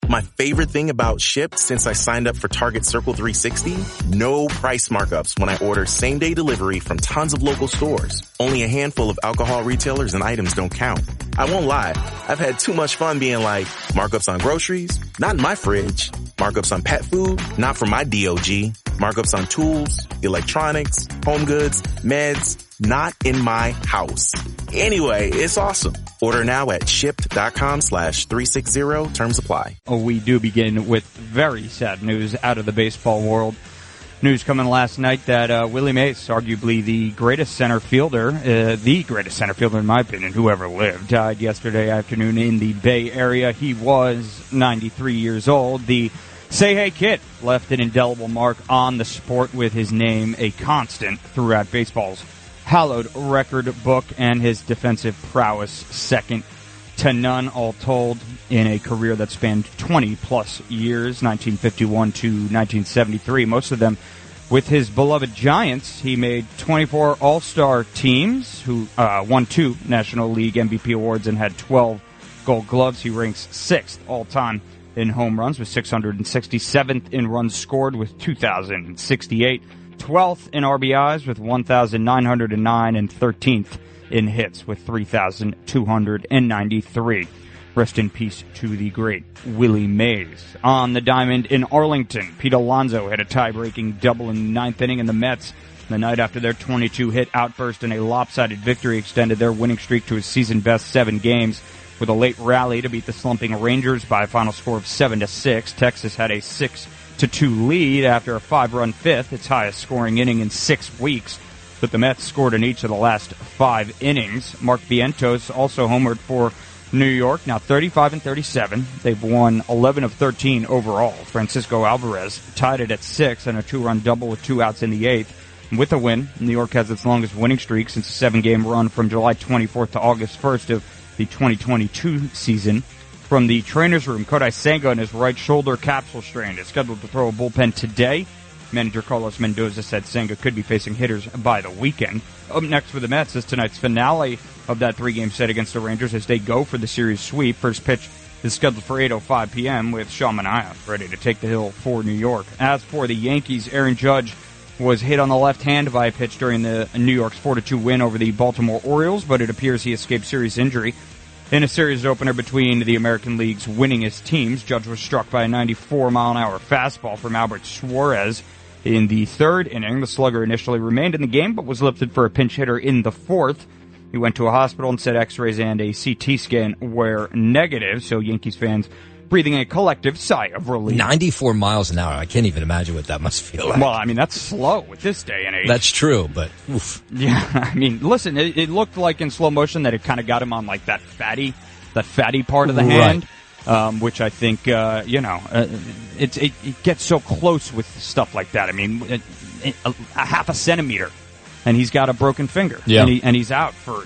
My favorite thing about Shipt since I signed up for Target Circle 360? No price markups when I order same-day delivery from tons of local stores. Only a handful of alcohol retailers and items don't count. I won't lie, I've had too much fun being like, markups on groceries? Not in my fridge. Markups on pet food? Not for my DOG. Markups on tools, electronics, home goods, meds? Not in my house. Anyway, it's awesome. Order now at shipt.com/360. Terms apply. We do begin with very sad news out of the baseball world. News coming last night that Willie Mays, arguably the greatest center fielder in my opinion, who ever lived, died yesterday afternoon in the Bay Area. He was 93 years old. The Say Hey Kid left an indelible mark on the sport with his name a constant throughout baseball's hallowed record book, and his defensive prowess second to none, all told, in a career that spanned 20-plus years, 1951 to 1973, most of them with his beloved Giants. He made 24 All-Star teams, who won 2 National League MVP awards and had 12 Gold Gloves. He ranks 6th all-time in home runs with 667th in runs scored with 2,068. 12th in RBIs with 1,909 and 13th in hits with 3,293. Rest in peace to the great Willie Mays. On the diamond in Arlington, Pete Alonso had a tie-breaking double in the 9th inning, and the Mets, the night after their 22-hit outburst in a lopsided victory, extended their winning streak to a season-best 7 games with a late rally to beat the slumping Rangers by a final score of 7-6. Texas had a 6-2 lead after a 5-run fifth, its highest scoring inning in 6 weeks, but the Mets scored in each of the last 5 innings. Mark Vientos also homered for New York, now 35-37. They've won 11 of 13 overall. Francisco Alvarez tied it at 6 and a 2-run double with 2 outs in the 8th. With a win, New York has its longest winning streak since a 7-game run from July 24th to August 1st of the 2022 season. From the trainer's room, Kodai Senga and his right shoulder capsule strain is scheduled to throw a bullpen today. Manager Carlos Mendoza said Senga could be facing hitters by the weekend. Up next for the Mets is tonight's finale of that 3-game set against the Rangers as they go for the series sweep. First pitch is scheduled for 8:05 p.m. with Sean Manaea ready to take the hill for New York. As for the Yankees, Aaron Judge was hit on the left hand by a pitch during the New York's 4-2 win over the Baltimore Orioles, but it appears he escaped serious injury. In a series opener between the American League's winningest teams, Judge was struck by a 94-mile-an-hour fastball from Albert Suarez. In the 3rd inning, the slugger initially remained in the game, but was lifted for a pinch hitter in the 4th. He went to a hospital and said X-rays and a CT scan were negative, so Yankees fans breathing a collective sigh of relief. 94 miles an hour. I can't even imagine what that must feel like. Well, I mean, that's slow at this day and age. That's true, but oof. Yeah, I mean, listen, it looked like in slow motion that it kind of got him on like that fatty part of the hand, which I think, it gets so close with stuff like that. I mean, a half a centimeter, and he's got a broken finger, and he's out for,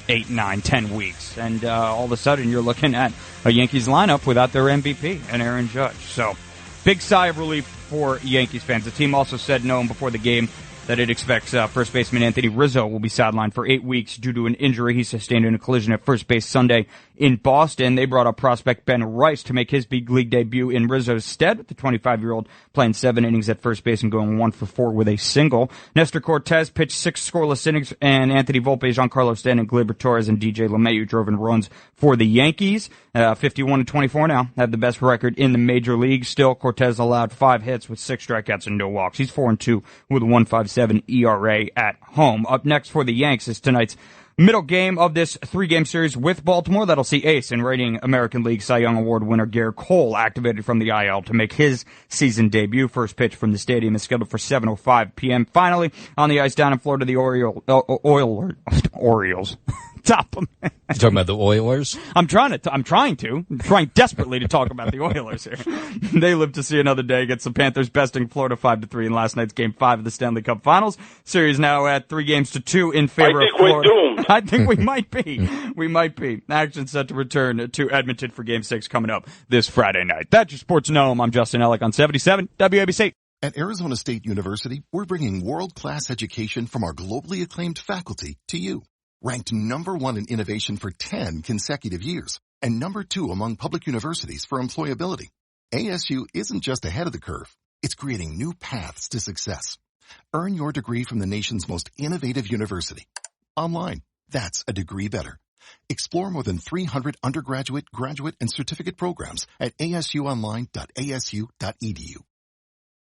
8, 9, 10 weeks. And all of a sudden you're looking at a Yankees lineup without their MVP and Aaron Judge. So big sigh of relief for Yankees fans. The team also said before the game that it expects first baseman Anthony Rizzo will be sidelined for 8 weeks due to an injury he sustained in a collision at first base Sunday in Boston. They brought up prospect Ben Rice to make his big league debut in Rizzo's stead, with the 25-year-old playing 7 innings at first base and going 1 for 4 with a single. Nestor Cortez pitched 6 scoreless innings, and Anthony Volpe, Giancarlo Stanton, Gleyber Torres, and DJ LeMahieu drove in runs for the Yankees. 51-24 now, have the best record in the major league. Still, Cortez allowed 5 hits with 6 strikeouts and no walks. He's 4-2 with a 1.57 ERA at home. Up next for the Yanks is tonight's middle game of this 3-game series with Baltimore. That'll see ace and reigning American League Cy Young Award winner Garrett Cole activated from the IL to make his season debut. First pitch from the stadium is scheduled for 7:05 p.m. Finally, on the ice down in Florida, the Orioles. Top them. You talking about the Oilers? I'm trying desperately to talk about the Oilers here. They live to see another day against the Panthers, besting Florida 5-3 in last night's Game 5 of the Stanley Cup Finals. Series now at 3-2 in favor of Florida. We're doomed. I think we might be. We might be. Action set to return to Edmonton for Game 6 coming up this Friday night. That's your Sports Gnome. I'm Justin Ellick on 77 WABC. At Arizona State University, we're bringing world-class education from our globally acclaimed faculty to you. Ranked #1 in innovation for 10 consecutive years, and number 2 among public universities for employability. ASU isn't just ahead of the curve. It's creating new paths to success. Earn your degree from the nation's most innovative university. Online. That's a degree better. Explore more than 300 undergraduate, graduate, and certificate programs at asuonline.asu.edu.